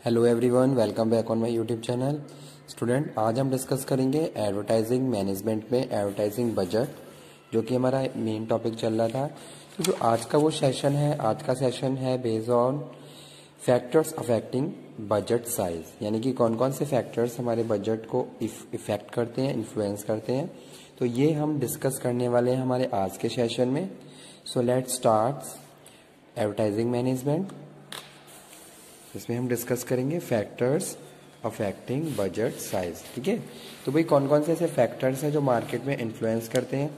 Hello everyone, welcome back on my YouTube channel. Student, आज हम discuss करेंगे advertising management में एडवर्टाइजिंग बजट, जो कि हमारा मेन टॉपिक चल रहा था। तो जो आज का वो सेशन है, आज का सेशन है based on factors affecting budget size, यानी कि कौन कौन से फैक्टर्स हमारे बजट को इफेक्ट करते हैं, इन्फ्लुएंस करते हैं। तो ये हम डिस्कस करने वाले हैं हमारे आज के सेशन में। So let's start advertising management. इसमें हम डिस्कस करेंगे फैक्टर्स अफेक्टिंग बजट साइज। ठीक है, तो भाई कौन कौन से ऐसे फैक्टर्स हैं जो मार्केट में इन्फ्लुएंस करते हैं,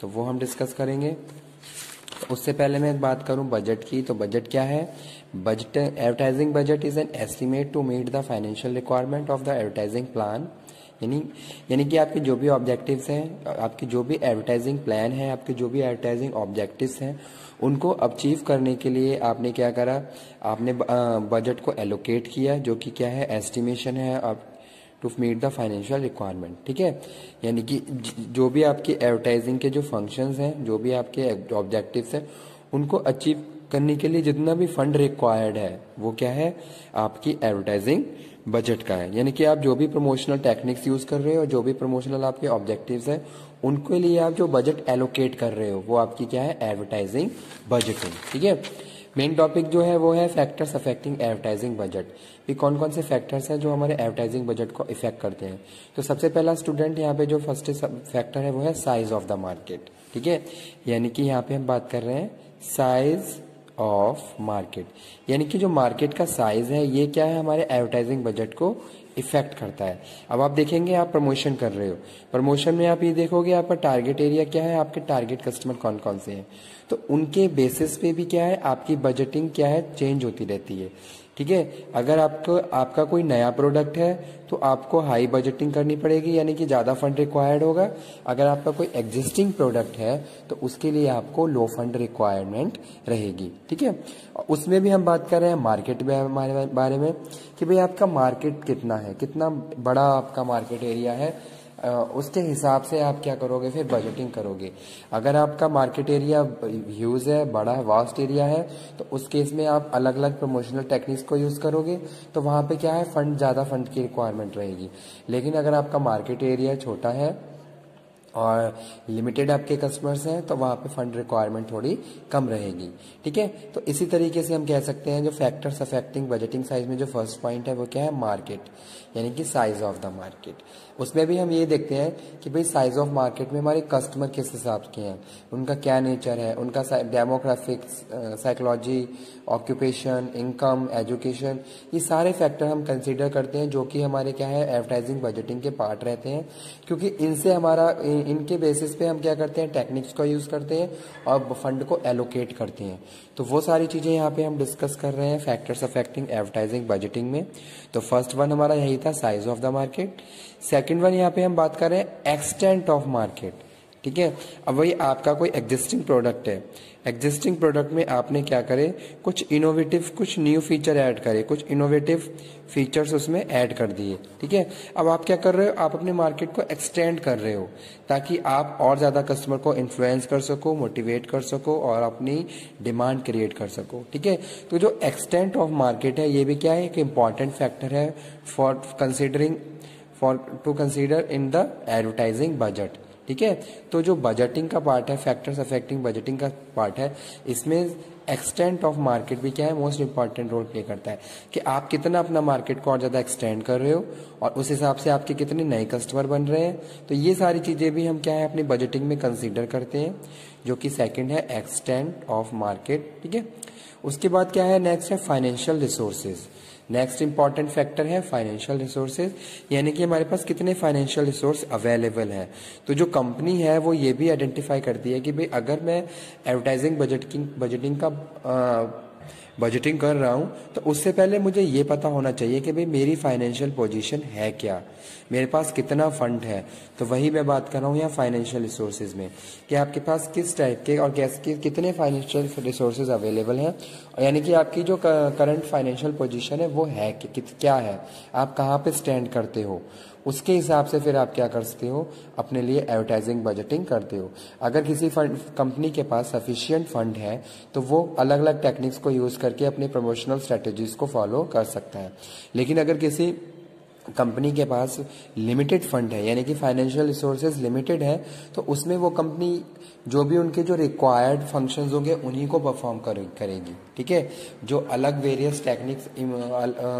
तो वो हम डिस्कस करेंगे। तो उससे पहले मैं बात करूं बजट की, तो बजट क्या है? Budget, advertising budget is an estimate to meet the financial requirement of the advertising plan. यानी कि आपके जो भी ऑब्जेक्टिव्स हैं, आपकी जो भी एडवर्टाइजिंग प्लान है, आपके जो भी एडवर्टाइजिंग ऑब्जेक्टिव्स हैं, उनको अचीव करने के लिए आपने क्या करा? आपने बजट को एलोकेट किया, जो कि क्या है? एस्टिमेशन है अब to meet the financial requirement. ठीक है, यानी कि जो भी आपकी एडवर्टाइजिंग के जो फंक्शंस हैं, जो भी आपके ऑब्जेक्टिव्स हैं, उनको अचीव करने के लिए जितना भी फंड रिक्वायर्ड है, वो क्या है? आपकी एडवर्टाइजिंग बजट का है। यानी कि आप जो भी प्रमोशनल टेक्निक्स यूज कर रहे हो, जो भी प्रमोशनल आपके ऑब्जेक्टिव्स हैं, उनके लिए आप जो बजट एलोकेट कर रहे हो, वो आपकी क्या है? Advertising budgeting. ठीक है, मेन टॉपिक जो है वो है फैक्टर्स अफेक्टिंग एडवर्टाइजिंग बजट। ये कौन कौन से फैक्टर्स हैं जो हमारे एडवर्टाइजिंग बजट को इफेक्ट करते हैं? तो सबसे पहला स्टूडेंट यहाँ पे जो फर्स्ट फैक्टर है वो है साइज ऑफ द मार्केट। ठीक है, यानी कि यहाँ पे हम बात कर रहे हैं साइज ऑफ मार्केट, यानी कि जो मार्केट का साइज है, ये क्या है? हमारे एडवर्टाइजिंग बजट को इफेक्ट करता है। अब आप देखेंगे, आप प्रमोशन कर रहे हो, प्रमोशन में आप ये देखोगे आपका टारगेट एरिया क्या है, आपके टारगेट कस्टमर कौन कौन से हैं, तो उनके बेसिस पे भी क्या है? आपकी बजटिंग क्या है? चेंज होती रहती है। ठीक है, अगर आपका कोई नया प्रोडक्ट है तो आपको हाई बजटिंग करनी पड़ेगी, यानी कि ज्यादा फंड रिक्वायर्ड होगा। अगर आपका कोई एग्जिस्टिंग प्रोडक्ट है तो उसके लिए आपको लो फंड रिक्वायरमेंट रहेगी। ठीक है, उसमें भी हम बात कर रहे हैं मार्केट बारे में कि भाई आपका मार्केट कितना है, कितना बड़ा आपका मार्केट एरिया है, उसके हिसाब से आप क्या करोगे? फिर बजटिंग करोगे। अगर आपका मार्केट एरिया ह्यूज है, बड़ा है, वास्ट एरिया है, तो उस केस में आप अलग अलग प्रमोशनल टेक्निक्स को यूज करोगे, तो वहां पे क्या है? फंड, ज्यादा फंड की रिक्वायरमेंट रहेगी। लेकिन अगर आपका मार्केट एरिया छोटा है और लिमिटेड आपके कस्टमर्स हैं, तो वहां पे फंड रिक्वायरमेंट थोड़ी कम रहेगी। ठीक है, तो इसी तरीके से हम कह सकते हैं जो फैक्टर्स अफेक्टिंग बजटिंग साइज में जो फर्स्ट पॉइंट है वो क्या है? मार्केट, यानी कि साइज ऑफ द मार्केट। उसमें भी हम ये देखते हैं कि भाई साइज ऑफ मार्केट में हमारे कस्टमर किस हिसाब के हैं, उनका क्या नेचर है, उनका demographics, psychology, occupation, income, education, ये सारे फैक्टर हम कंसीडर करते हैं, जो कि हमारे क्या है? एडवर्टाइजिंग बजटिंग के पार्ट रहते हैं। क्योंकि इनसे हमारा, इनके बेसिस पे हम क्या करते हैं? टेक्निक्स का यूज करते हैं और फंड को एलोकेट करते हैं। तो वो सारी चीजें यहाँ पे हम डिस्कस कर रहे हैं फैक्टर्स अफेक्टिंग एडवर्टाइजिंग बजटिंग में। तो फर्स्ट वन हमारा यही था, size of the market. Second one यहाँ पे हम बात कर रहे हैं एक्सटेंट ऑफ मार्केट। ठीक है, अब वही आपका कोई एग्जिस्टिंग प्रोडक्ट है, एग्जिस्टिंग प्रोडक्ट में आपने क्या करे? कुछ इनोवेटिव, कुछ न्यू फीचर ऐड करे, कुछ इनोवेटिव फीचर्स उसमें ऐड कर दिए। ठीक है, अब आप क्या कर रहे हो? आप अपने मार्केट को एक्सटेंड कर रहे हो, ताकि आप और ज्यादा कस्टमर को इन्फ्लुएंस कर सको, मोटिवेट कर सको और अपनी डिमांड क्रिएट कर सको। ठीक है, तो जो एक्सटेंट ऑफ मार्केट है, ये भी क्या है? एक इंपॉर्टेंट फैक्टर है for to consider in the advertising budget. ठीक है, तो जो बजटिंग का पार्ट है, फैक्टर्स अफेक्टिंग बजटिंग का पार्ट है, इसमें एक्सटेंट ऑफ मार्केट भी क्या है? मोस्ट इंपॉर्टेंट रोल प्ले करता है कि आप कितना अपना मार्केट को और ज्यादा एक्सटेंड कर रहे हो और उस हिसाब से आपके कितने नए कस्टमर बन रहे हैं। तो ये सारी चीजें भी हम क्या है? अपनी बजटिंग में कंसीडर करते हैं, जो कि सेकंड है एक्सटेंट ऑफ मार्केट। ठीक है, उसके बाद क्या है? नेक्स्ट है financial resources. Next important factor है फाइनेंशियल रिसोर्सेज, यानी कि हमारे पास कितने फाइनेंशियल रिसोर्स अवेलेबल है। तो जो कंपनी है वो ये भी आइडेंटिफाई करती है कि भाई अगर मैं एडवर्टाइजिंग बजटिंग कर रहा हूं, तो उससे पहले मुझे ये पता होना चाहिए कि भाई मेरी फाइनेंशियल पोजीशन है क्या, मेरे पास कितना फंड है। तो वही मैं बात कर रहा हूँ यहाँ फाइनेंशियल रिसोर्सेज में, कि आपके पास किस टाइप के और कितने फाइनेंशियल रिसोर्सेज अवेलेबल हैं, यानी कि आपकी जो करंट फाइनेंशियल पोजीशन है वो है कि क्या है, आप कहाँ पे स्टैंड करते हो, उसके हिसाब से फिर आप क्या करते हो, अपने लिए एडवर्टाइजिंग बजटिंग करते हो। अगर किसी कंपनी के पास सफिशिएंट फंड है तो वो अलग अलग टेक्निक्स को यूज करके अपनी प्रमोशनल स्ट्रेटेजीज को फॉलो कर सकता है। लेकिन अगर किसी कंपनी के पास लिमिटेड फंड है, यानी कि फाइनेंशियल रिसोर्सेज लिमिटेड है, तो उसमें वो कंपनी जो भी उनके जो रिक्वायर्ड फंक्शंस होंगे उन्हीं को परफॉर्म करेगी। ठीक है, जो अलग वेरियस टेक्निक्स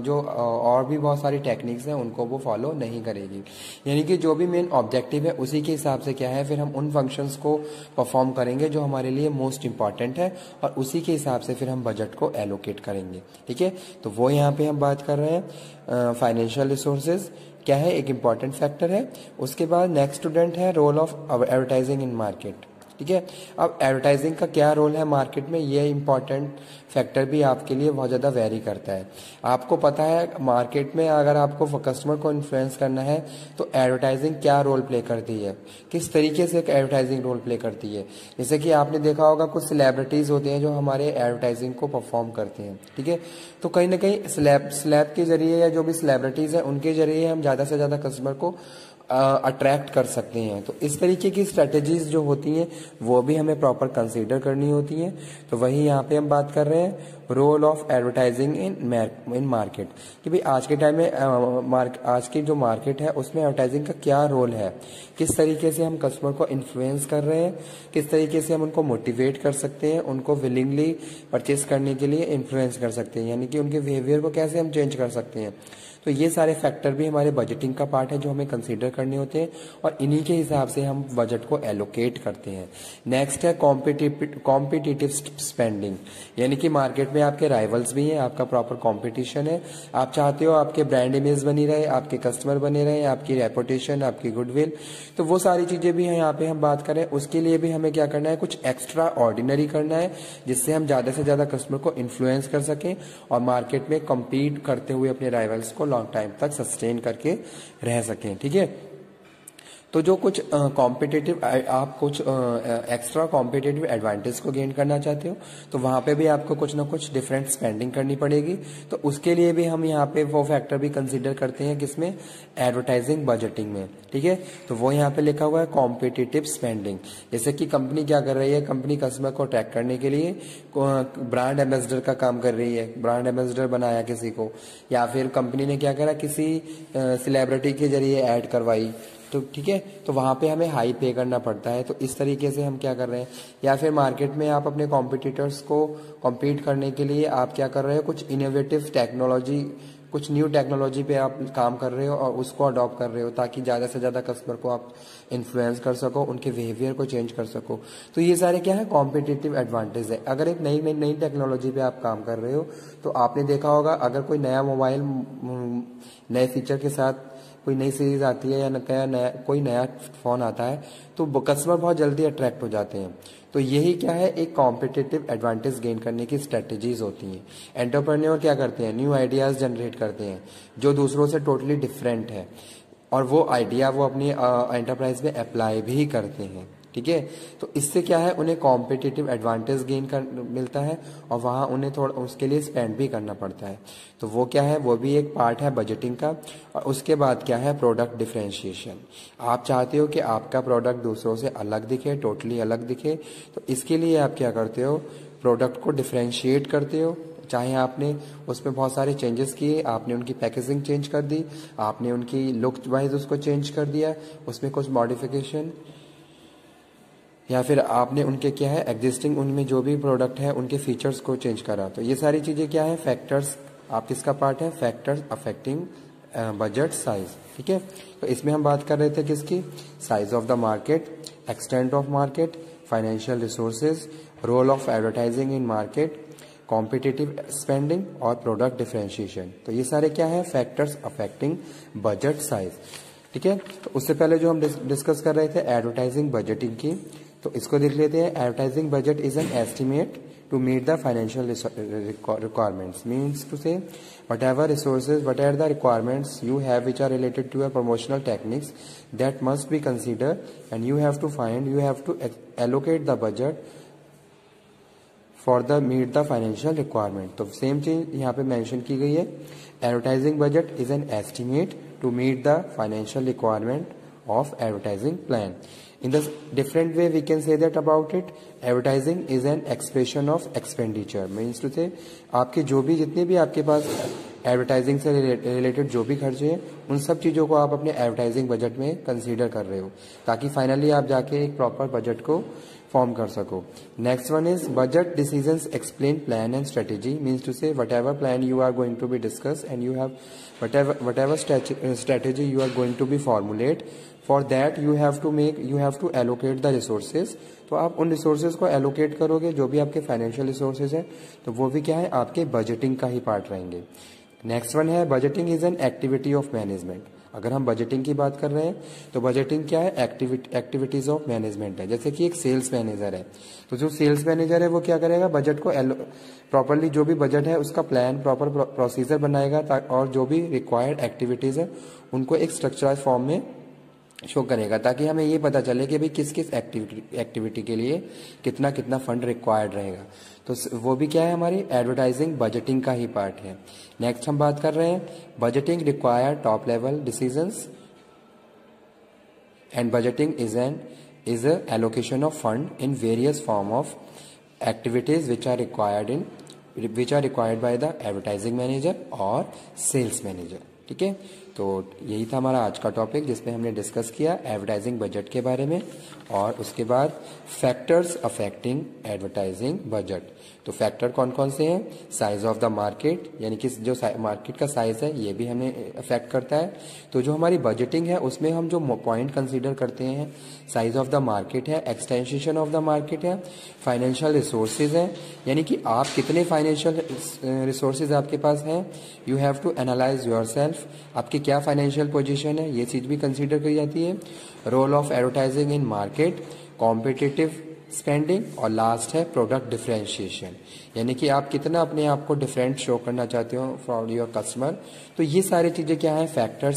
जो और भी बहुत सारी टेक्निक्स हैं उनको वो फॉलो नहीं करेगी। यानी कि जो भी मेन ऑब्जेक्टिव है उसी के हिसाब से क्या है, फिर हम उन फंक्शंस को परफॉर्म करेंगे जो हमारे लिए मोस्ट इंपॉर्टेंट है, और उसी के हिसाब से फिर हम बजट को एलोकेट करेंगे। ठीक है, तो वो यहाँ पे हम बात कर रहे हैं फाइनेंशियल रिसोर्सेज क्या है, एक इंपॉर्टेंट फैक्टर है। उसके बाद नेक्स्ट स्टूडेंट है role of advertising in market. ठीक है, अब एडवर्टाइजिंग का क्या रोल है मार्केट में, ये इंपॉर्टेंट फैक्टर भी आपके लिए बहुत ज़्यादा वेरी करता है। आपको पता है मार्केट में अगर आपको कस्टमर को इन्फ्लुएंस करना है तो एडवर्टाइजिंग क्या रोल प्ले करती है, किस तरीके से एडवर्टाइजिंग रोल प्ले करती है। जैसे कि आपने देखा होगा कुछ सेलिब्रिटीज होते हैं जो हमारे एडवर्टाइजिंग को परफॉर्म करते हैं। ठीक है, तो कहीं ना कहीं स्लैब के जरिए या जो भी सेलिब्रिटीज है उनके जरिए हम ज़्यादा से ज़्यादा कस्टमर को अट्रैक्ट कर सकते हैं। तो इस तरीके की स्ट्रेटेजीज जो होती हैं वो भी हमें प्रॉपर कंसीडर करनी होती हैं। तो वही यहाँ पे हम बात कर रहे हैं role of advertising in market, कि भाई आज के टाइम में आज की जो मार्केट है उसमें एडवर्टाइजिंग का क्या रोल है, किस तरीके से हम कस्टमर को इन्फ्लुएंस कर रहे हैं, किस तरीके से हम उनको मोटिवेट कर सकते हैं, उनको विलिंगली परचेस करने के लिए इन्फ्लुएंस कर सकते हैं, यानी कि उनके बिहेवियर को कैसे हम चेंज कर सकते हैं। तो ये सारे फैक्टर भी हमारे बजटिंग का पार्ट है जो हमें कंसीडर करने होते हैं, और इन्हीं के हिसाब से हम बजट को एलोकेट करते हैं। नेक्स्ट है कॉम्पिटिटिव स्पेंडिंग, यानी कि मार्केट में आपके राइवल्स भी हैं, आपका प्रॉपर कंपटीशन है, आप चाहते हो आपके ब्रांड इमेज बनी रहे, आपके कस्टमर बने रहे, आपकी रेपुटेशन, आपकी गुडविल, तो वो सारी चीजें भी हैं यहाँ पे हम बात करें। उसके लिए भी हमें क्या करना है, कुछ एक्स्ट्रा ऑर्डिनरी करना है जिससे हम ज्यादा से ज्यादा कस्टमर को इन्फ्लुएंस कर सकें और मार्केट में कम्पीट करते हुए अपने राइवल्स को लॉन्ग टाइम तक सस्टेन करके रह सकें। ठीक है, तो जो कुछ कॉम्पिटिटिव आप कुछ एक्स्ट्रा कॉम्पिटिटिव एडवांटेज को गेन करना चाहते हो तो वहां पे भी आपको कुछ ना कुछ डिफरेंट स्पेंडिंग करनी पड़ेगी। तो उसके लिए भी हम यहाँ पे वो फैक्टर भी कंसीडर करते हैं किसमें, एडवर्टाइजिंग बजटिंग में। ठीक है, तो वो यहाँ पे लिखा हुआ है कॉम्पिटिटिव स्पेंडिंग। जैसे कि कंपनी क्या कर रही है, कंपनी कस्टमर को अट्रैक्ट करने के लिए ब्रांड एम्बेसडर का काम कर रही है, ब्रांड एम्बेसडर बनाया किसी को, या फिर कंपनी ने क्या करा, किसी सेलिब्रिटी के जरिए ऐड करवाई। तो ठीक है, तो वहां पे हमें हाई पे करना पड़ता है। तो इस तरीके से हम क्या कर रहे हैं, या फिर मार्केट में आप अपने कॉम्पिटिटर्स को कॉम्पीट करने के लिए आप क्या कर रहे हो, कुछ इनोवेटिव टेक्नोलॉजी, कुछ न्यू टेक्नोलॉजी पे आप काम कर रहे हो और उसको अडॉप्ट कर रहे हो ताकि ज्यादा से ज्यादा कस्टमर को आप इन्फ्लुएंस कर सको, उनके बिहेवियर को चेंज कर सको। तो ये सारे क्या है, कॉम्पिटिटिव एडवांटेज है। अगर एक नई टेक्नोलॉजी पे आप काम कर रहे हो तो आपने देखा होगा अगर कोई नया मोबाइल नए फीचर के साथ कोई नई सीरीज आती है या कोई नया फोन आता है तो कस्टमर बहुत जल्दी अट्रैक्ट हो जाते हैं। तो यही क्या है, एक कॉम्पिटिटिव एडवांटेज गेन करने की स्ट्रेटेजीज होती हैं। एंटरप्रेन्योर क्या करते हैं, न्यू आइडियाज जनरेट करते हैं जो दूसरों से टोटली डिफरेंट है, और वो आइडिया वो अपनी एंटरप्राइज में अप्लाई भी करते हैं। ठीक है, तो इससे क्या है, उन्हें कॉम्पिटिटिव एडवांटेज गेन कर मिलता है और वहां उन्हें थोड़ा उसके लिए स्पेंड भी करना पड़ता है। तो वो क्या है, वो भी एक पार्ट है बजटिंग का। और उसके बाद क्या है, प्रोडक्ट डिफरेंशिएशन। आप चाहते हो कि आपका प्रोडक्ट दूसरों से अलग दिखे, टोटली अलग दिखे, तो इसके लिए आप क्या करते हो, प्रोडक्ट को डिफरेंशिएट करते हो। चाहे आपने उसमें बहुत सारे चेंजेस किए, आपने उनकी पैकेजिंग चेंज कर दी, आपने उनकी लुक वाइज उसको चेंज कर दिया, उसमें कुछ मॉडिफिकेशन, या फिर आपने उनके क्या है एग्जिस्टिंग उनमें जो भी प्रोडक्ट है उनके फीचर्स को चेंज करा। तो ये सारी चीजें क्या है, फैक्टर्स, आप किसका पार्ट है, फैक्टर्स अफेक्टिंग बजट साइज। ठीक है, तो इसमें हम बात कर रहे थे किसकी, size of the market, extent of market, financial resources, role of advertising in market, competitive spending और प्रोडक्ट डिफरेंशिएशन। तो ये सारे क्या है, फैक्टर्स अफेक्टिंग बजट साइज। ठीक है, तो उससे पहले जो हम डिस्कस कर रहे थे एडवर्टाइजिंग बजटिंग की, तो इसको देख लेते हैं। Advertising budget is an estimate to meet the financial requirements, means to say whatever resources, whatever the requirements you have which are related to your promotional techniques that must be considered, and you have to allocate the budget for the meet the financial requirement। तो same चीज यहाँ पे mention की गई है, advertising budget is an estimate to meet the financial requirement of advertising plan. In the different way we can say that about it, advertising is an expression of expenditure. Means to say आपके जो भी जितने भी आपके पास advertising से related जो भी खर्चे हैं उन सब चीज़ों को आप अपने एडवर्टाइजिंग बजट में कंसीडर कर रहे हो, ताकि फाइनली आप जाके एक प्रॉपर बजट को फॉर्म कर सको. Next one is budget decisions explain plan and strategy. Means to say whatever plan you are going to be discuss and you have whatever strategy you are going to be formulate, for that you have to allocate the resources. तो आप उन resources को allocate करोगे, जो भी आपके financial resources हैं तो वो भी क्या है आपके बजटिंग का ही पार्ट रहेंगे. नेक्स्ट वन है budgeting is an activity of management. अगर हम बजटिंग की बात कर रहे हैं तो बजटिंग क्या है, एक्टिविटीज ऑफ मैनेजमेंट है. जैसे कि एक सेल्स मैनेजर है, तो जो सेल्स मैनेजर है वो क्या करेगा, बजट को प्रॉपरली जो भी बजट है उसका प्लान प्रॉपर प्रोसीजर बनाएगा, और जो भी रिक्वायर्ड एक्टिविटीज है उनको एक स्ट्रक्चराइज फॉर्म में शो करेगा, ताकि हमें ये पता चले कि भाई किस किस एक्टिविटी के लिए कितना कितना फंड रिक्वायर्ड रहेगा. तो वो भी क्या है, हमारी एडवर्टाइजिंग बजटिंग का ही पार्ट है. नेक्स्ट हम बात कर रहे हैं budgeting require top level decisions and budgeting is allocation of fund in various form of activities which are required by the advertising manager और सेल्स मैनेजर. ठीक है, तो यही था हमारा आज का टॉपिक, जिसमें हमने डिस्कस किया एडवर्टाइजिंग बजट के बारे में, और उसके बाद फैक्टर्स अफेक्टिंग एडवर्टाइजिंग बजट. तो फैक्टर कौन कौन से हैं, साइज ऑफ द मार्केट, यानी कि जो मार्केट का साइज है ये भी हमें अफेक्ट करता है. तो जो हमारी बजटिंग है उसमें हम जो पॉइंट कंसीडर करते हैं, साइज ऑफ द मार्केट है, एक्सटेंशन ऑफ द मार्केट है, फाइनेंशियल रिसोर्सेज है, यानी कि आप कितने फाइनेंशियल रिसोर्सेज आपके पास हैं, you have to analyse yourself, आपकी क्या फाइनेंशियल पोजीशन है, ये चीज भी कंसीडर की जाती है. Role of advertising in market, competitive spending, और लास्ट है प्रोडक्ट डिफरेंशिएशन, यानी कि आप कितना अपने आप को डिफरेंट शो करना चाहते हो फॉर योर कस्टमर. तो ये सारी चीजें क्या है, फैक्टर्स